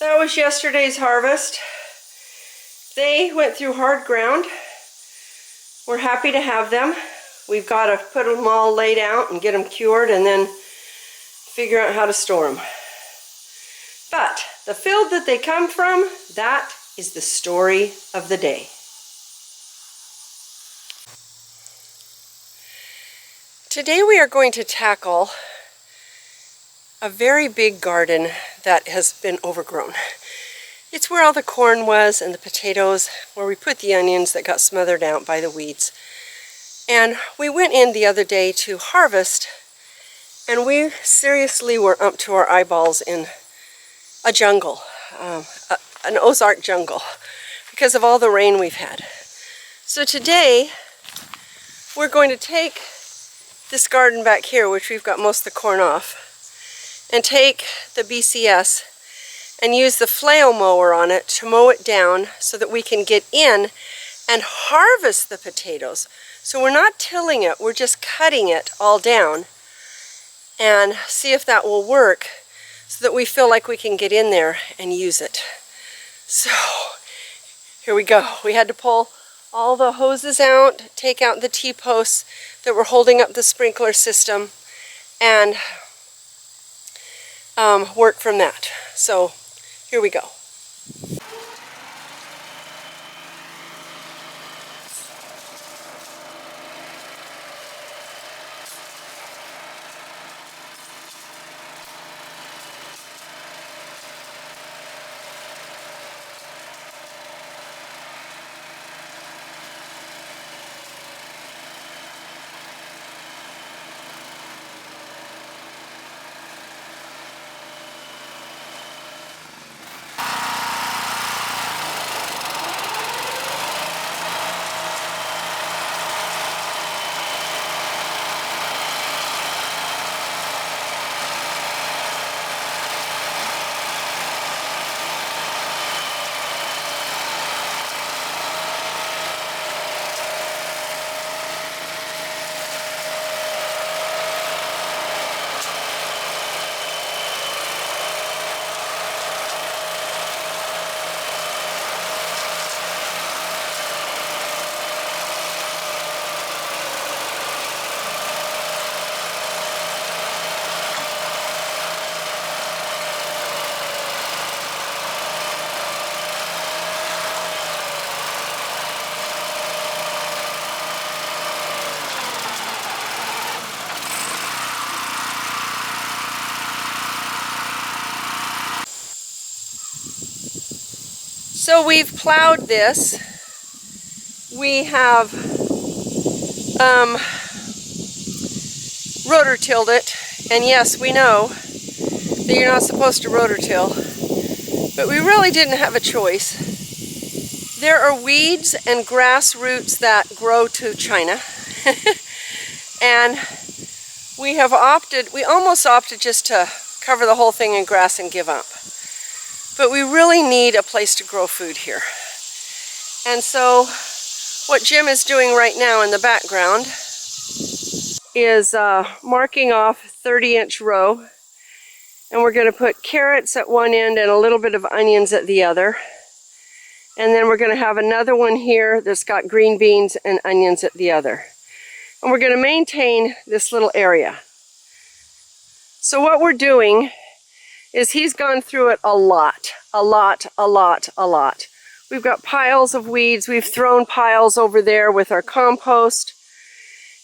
That was yesterday's harvest. They went through hard ground. We're happy to have them. We've got to put them all laid out and get them cured and then figure out how to store them. But the field that they come from, that is the story of the day. Today we are going to tackle a very big garden that has been overgrown. It's where all the corn was and the potatoes, where we put the onions that got smothered out by the weeds. And we went in the other day to harvest, and we seriously were up to our eyeballs in a jungle, an Ozark jungle, because of all the rain we've had. So today we're going to take this garden back here, which we've got most of the corn off, and take the BCS and use the flail mower on it to mow it down so that we can get in and harvest the potatoes. So we're not tilling it, we're just cutting it all down and see if that will work so that we feel like we can get in there and use it. So here we go. We had to pull all the hoses out, take out the T-posts that were holding up the sprinkler system, and work from that. So here we go. So we've plowed this. We have rotor tilled it, and yes, we know that you're not supposed to rotor till, but we really didn't have a choice. There are weeds and grass roots that grow to China, and we almost opted just to cover the whole thing in grass and give up. But we really need a place to grow food here. And so what Jim is doing right now in the background is marking off a 30-inch row. And we're going to put carrots at one end and a little bit of onions at the other. And then we're going to have another one here that's got green beans and onions at the other. And we're going to maintain this little area. So what we're doing is he's gone through it a lot. We've got piles of weeds. We've thrown piles over there with our compost.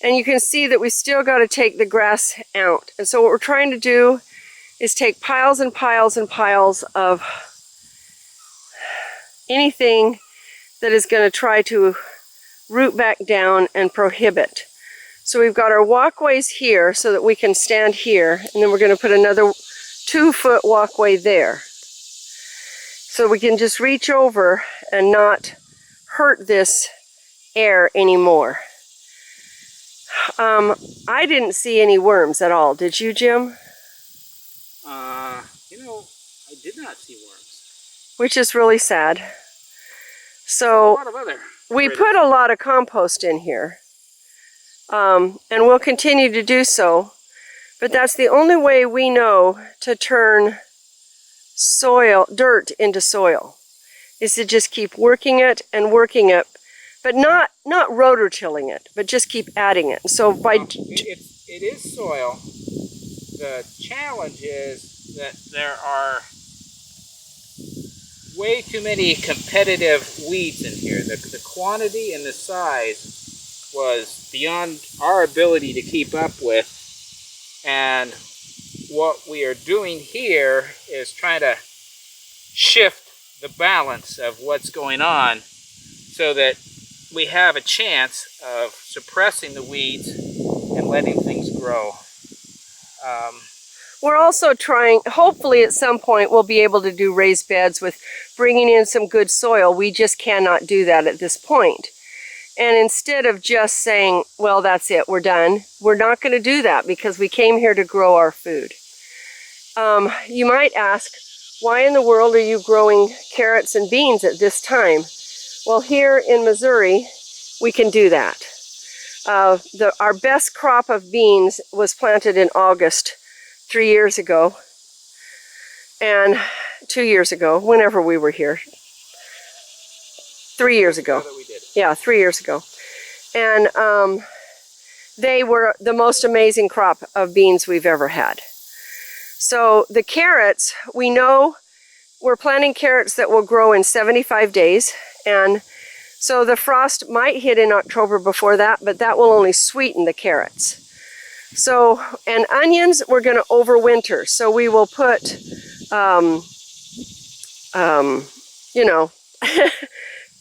And you can see that we still got to take the grass out. And so what we're trying to do is take piles and piles and piles of anything that is going to try to root back down and prohibit. So we've got our walkways here so that we can stand here, and then we're going to put another 2-foot walkway there. So we can just reach over and not hurt this air anymore. I didn't see any worms at all. Did you, Jim? I did not see worms. Which is really sad. So we put a lot of compost in here. And we'll continue to do so. But that's the only way we know to turn dirt into soil, is to just keep working it and working it, but not rotor-tilling it, but just keep adding it. So by... It is soil. The challenge is that there are way too many competitive weeds in here. The quantity and the size was beyond our ability to keep up with. And what we are doing here is trying to shift the balance of what's going on so that we have a chance of suppressing the weeds and letting things grow. We're also trying, hopefully at some point we'll be able to do raised beds with bringing in some good soil. We just cannot do that at this point. And instead of just saying, well, that's it, we're done, we're not going to do that because we came here to grow our food. You might ask, why in the world are you growing carrots and beans at this time? Well, here in Missouri, we can do that. Our best crop of beans was planted in August 3 years ago, and 2 years ago, whenever we were here. 3 years ago. Yeah, 3 years ago. And they were the most amazing crop of beans we've ever had. So the carrots, we know we're planting carrots that will grow in 75 days, and so the frost might hit in October before that, but that will only sweeten the carrots. So, and onions, we're going to overwinter. So we will put, you know,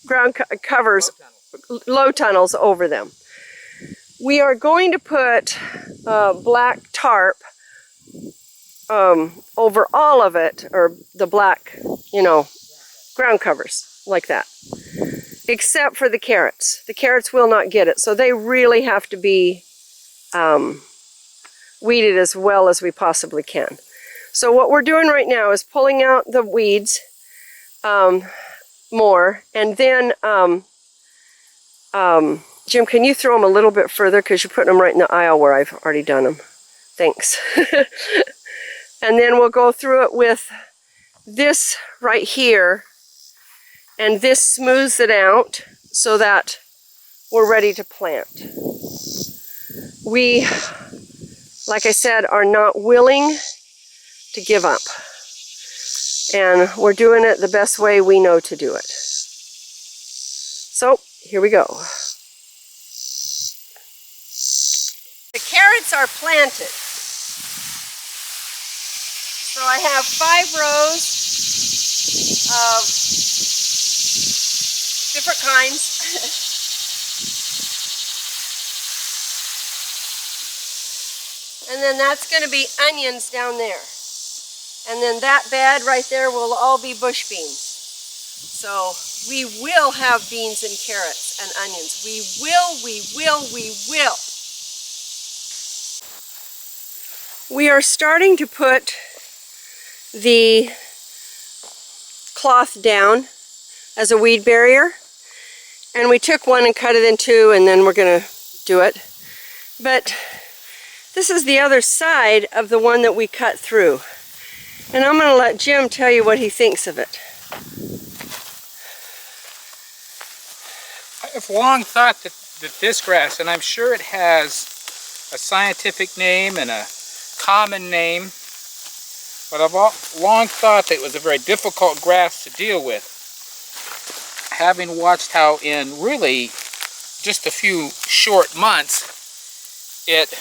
ground covers, low tunnels over them. We are going to put black tarp over all of it, or the black, you know, ground covers, like that. Except for the carrots. The carrots will not get it, so they really have to be weeded as well as we possibly can. So what we're doing right now is pulling out the weeds more, and then Jim, can you throw them a little bit further because you're putting them right in the aisle where I've already done them. Thanks. And then we'll go through it with this right here, and this smooths it out so that we're ready to plant. We, like I said, are not willing to give up. And we're doing it the best way we know to do it. So, here we go. The carrots are planted. So I have 5 rows of different kinds. And then that's going to be onions down there. And then that bed right there will all be bush beans. So we will have beans and carrots and onions. We will. We are starting to put the cloth down as a weed barrier. And we took one and cut it in 2, and then we're going to do it. But this is the other side of the one that we cut through. And I'm going to let Jim tell you what he thinks of it. I've long thought that this grass, and I'm sure it has a scientific name and a common name, but I've long thought that it was a very difficult grass to deal with. Having watched how in really just a few short months it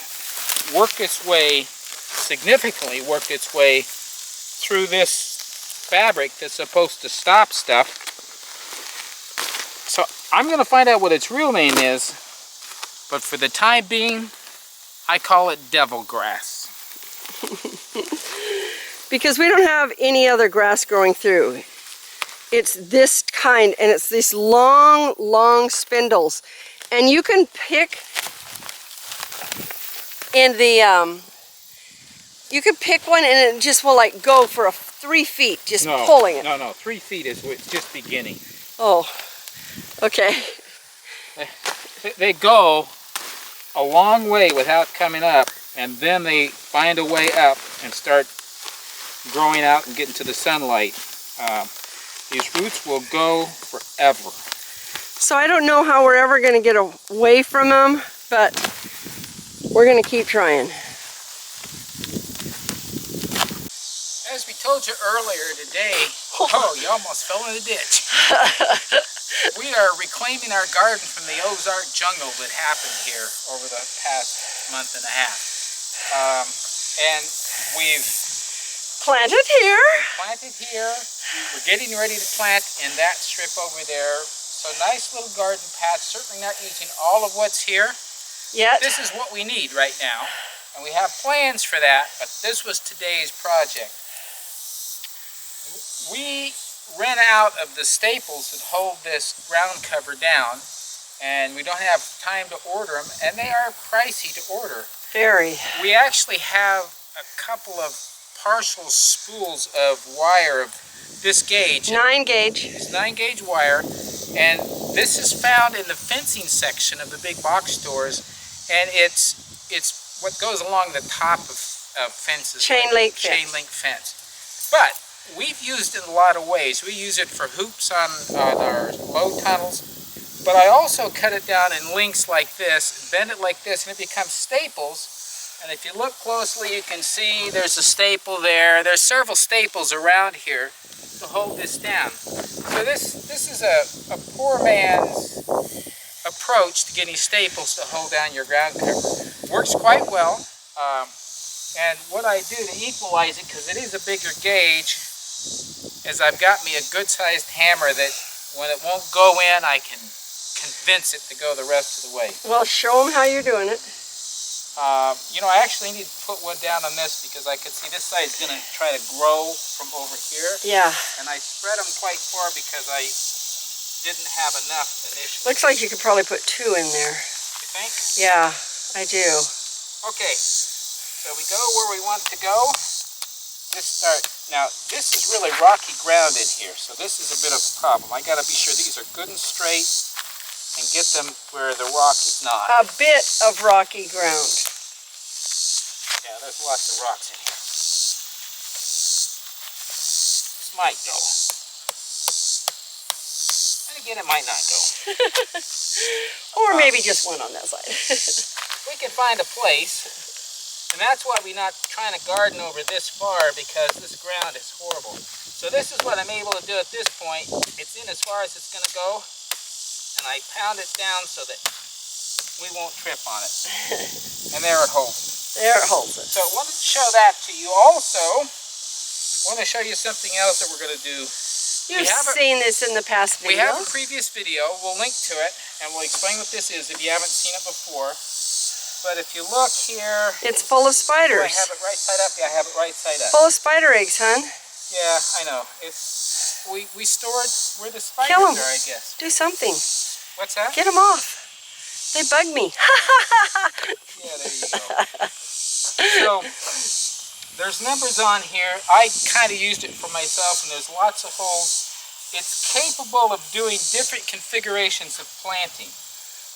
significantly worked its way through this fabric that's supposed to stop stuff. So I'm going to find out what its real name is, but for the time being, I call it devil grass. Because we don't have any other grass growing through. It's this kind, and it's these long, long spindles. And you can pick in the, you can pick one and it just will like go for 3 feet, just pulling it. No, 3 feet is just beginning. Oh, okay. They go a long way without coming up, and then they find a way up and start growing out and getting to the sunlight. These roots will go forever. So I don't know how we're ever going to get away from them, but we're going to keep trying. As we told you earlier today, oh, you almost fell in the ditch. We are reclaiming our garden from the Ozark jungle that happened here over the past month and a half. And we've planted here. We're getting ready to plant in that strip over there. So nice little garden patch, certainly not using all of what's here. Yet. This is what we need right now. And we have plans for that, but this was today's project. We ran out of the staples that hold this ground cover down, and we don't have time to order them, and they are pricey to order. Very. We actually have a couple of partial spools of wire of this gauge. 9 gauge. It's 9 gauge wire, and this is found in the fencing section of the big box stores, and it's what goes along the top of fences. Chain link fence. But we've used it in a lot of ways. We use it for hoops on our low tunnels, but I also cut it down in links like this, bend it like this, and it becomes staples. And if you look closely, you can see there's a staple there. There's several staples around here to hold this down. So this is a poor man's approach to getting staples to hold down your ground cover. Works quite well. And what I do to equalize it, because it is a bigger gauge, is I've got me a good-sized hammer that when it won't go in, I can convince it to go the rest of the way. Well, show them how you're doing it. You know, I actually need to put one down on this because I could see this side is going to try to grow from over here. Yeah. And I spread them quite far because I didn't have enough initially. Looks like you could probably put 2 in there. You think? Yeah, I do. Okay. So we go where we want to go. Now, this is really rocky ground in here, so this is a bit of a problem. I got to be sure these are good and straight and get them where the rock is not. A bit of rocky ground. Yeah, there's lots of rocks in here. This might go. And again, it might not go. Or maybe just one on that side. We can find a place. And that's why we're not trying to garden over this far, because this ground is horrible. So this is what I'm able to do at this point. It's in as far as it's going to go. And I pound it down so that we won't trip on it. And there it holds. There it holds it. So I wanted to show that to you. Also, I want to show you something else that we're going to do. You've seen this in the past videos. We have a previous video. We'll link to it, and we'll explain what this is if you haven't seen it before. But if you look here... It's full of spiders. Do I have it right side up? Yeah, I have it right side up. Full of spider eggs, hon. Yeah, I know. It's we store it where the spiders Kill 'em. are, I guess. Do something. What's that? Get them off. They bug me. Yeah, there you go. So, there's numbers on here. I kind of used it for myself, and there's lots of holes. It's capable of doing different configurations of planting.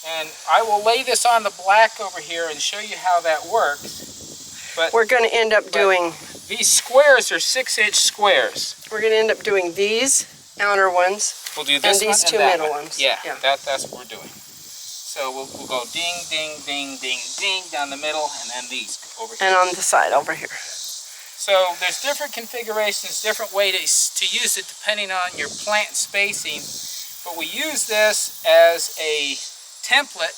And I will lay this on the black over here and show you how that works. But we're going to end up doing... These squares are 6-inch squares. We're going to end up doing these outer ones. We'll do this and these one 2 and that middle one. ones. Yeah, that's what we're doing. So we'll go ding, ding, ding, ding, ding down the middle, and then these over here. And on the side over here. So there's different configurations, different ways to use it depending on your plant spacing. But we use this as a template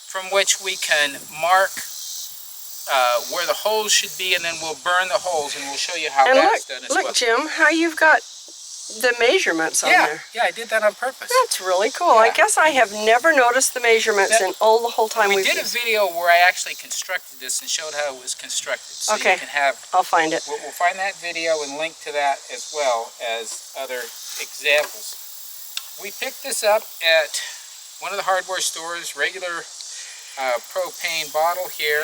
from which we can mark where the holes should be, and then we'll burn the holes, and we'll show you how that's done as well. Look, Jim, how you've got the measurements on there. Yeah, I did that on purpose. That's really cool. Yeah. I guess I have never noticed the measurements in all the whole time we we've did a video where I actually constructed this and showed how it was constructed. So okay, you can have, I'll find it. We'll find that video and link to that as well as other examples. We picked this up at one of the hardware stores, regular propane bottle here,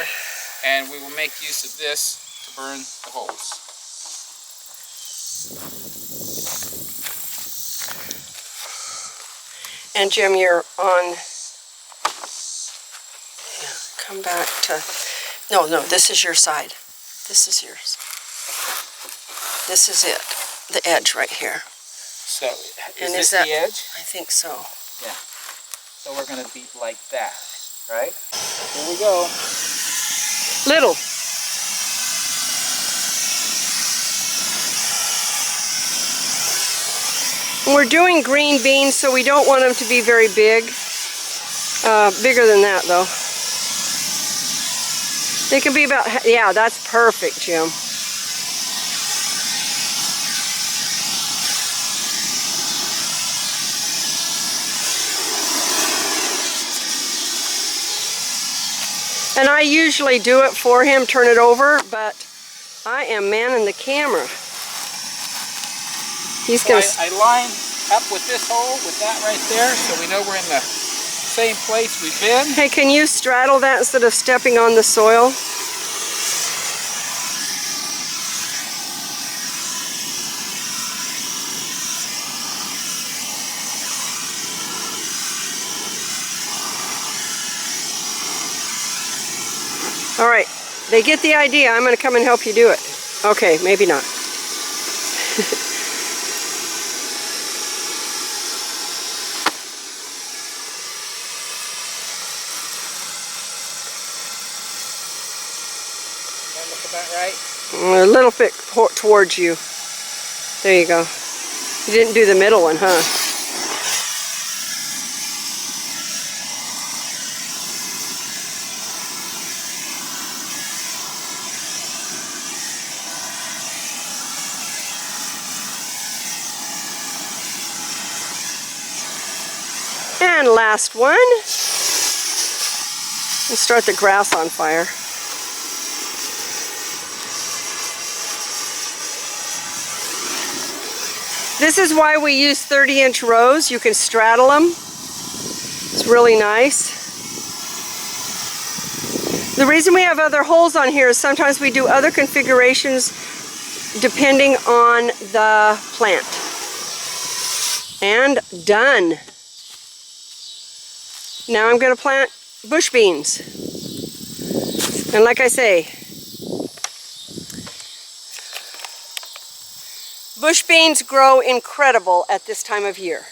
and we will make use of this to burn the holes. And Jim, you're on, yeah, come back to, no, this is your side. This is yours. This is it, the edge right here. So, And is this that, the edge? I think so. Yeah. So we're going to be like that, right? Here we go. Little. We're doing green beans, so we don't want them to be very big. Bigger than that, though. They can be about, yeah, that's perfect, Jim. And I usually do it for him, turn it over, but I am manning the camera. He's gonna. I line up with this hole, with that right there, so we know we're in the same place we've been. Hey, can you straddle that instead of stepping on the soil? All right, they get the idea. I'm going to come and help you do it. Okay, maybe not. That look about right? A little bit towards you. There you go. You didn't do the middle one, huh? And last one. Let's start the grass on fire. This is why we use 30-inch rows. You can straddle them. It's really nice. The reason we have other holes on here is sometimes we do other configurations depending on the plant. And done. Now I'm going to plant bush beans. And like I say, bush beans grow incredible at this time of year.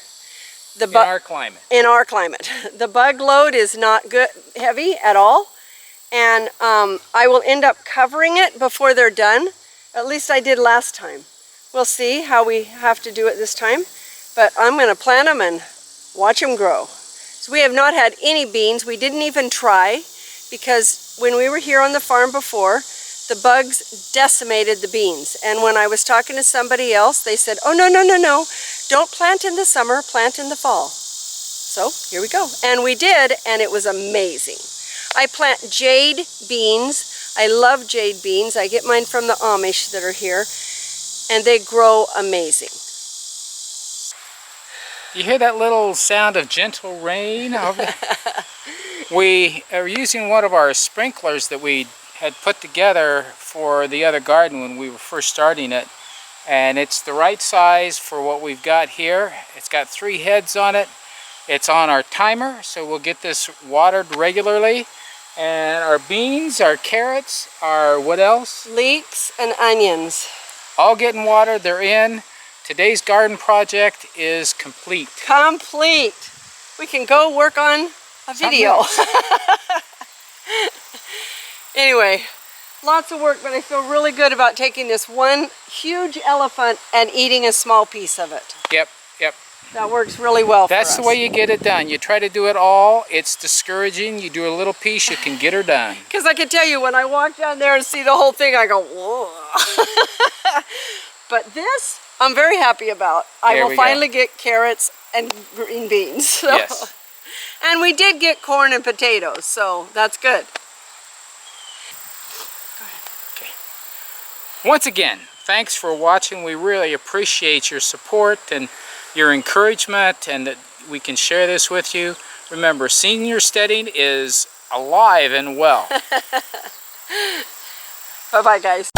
In our climate. In our climate. The bug load is not good, heavy at all. And I will end up covering it before they're done. At least I did last time. We'll see how we have to do it this time. But I'm going to plant them and watch them grow. So we have not had any beans. We didn't even try because when we were here on the farm before, the bugs decimated the beans. And when I was talking to somebody else, they said, oh, no, no, no, no. Don't plant in the summer, plant in the fall. So here we go. And we did, and it was amazing. I plant jade beans. I love jade beans. I get mine from the Amish that are here, and they grow amazing. You hear that little sound of gentle rain? We are using one of our sprinklers that we had put together for the other garden when we were first starting it. And it's the right size for what we've got here. It's got 3 heads on it. It's on our timer, so we'll get this watered regularly. And our beans, our carrots, our what else? Leeks and onions. All getting watered, they're in. Today's garden project is complete. Complete. We can go work on a video. Anyway, lots of work, but I feel really good about taking this one huge elephant and eating a small piece of it. Yep, yep. That works really well for us. That's the way you get it done. You try to do it all, it's discouraging. You do a little piece, you can get her done. Because I can tell you, when I walk down there and see the whole thing, I go, whoa. But this, I'm very happy about. I will finally get carrots and green beans. So. Yes. And we did get corn and potatoes, so that's good. Okay. Once again, thanks for watching. We really appreciate your support and your encouragement, and that we can share this with you. Remember, senior steading is alive and well. Bye-bye, guys.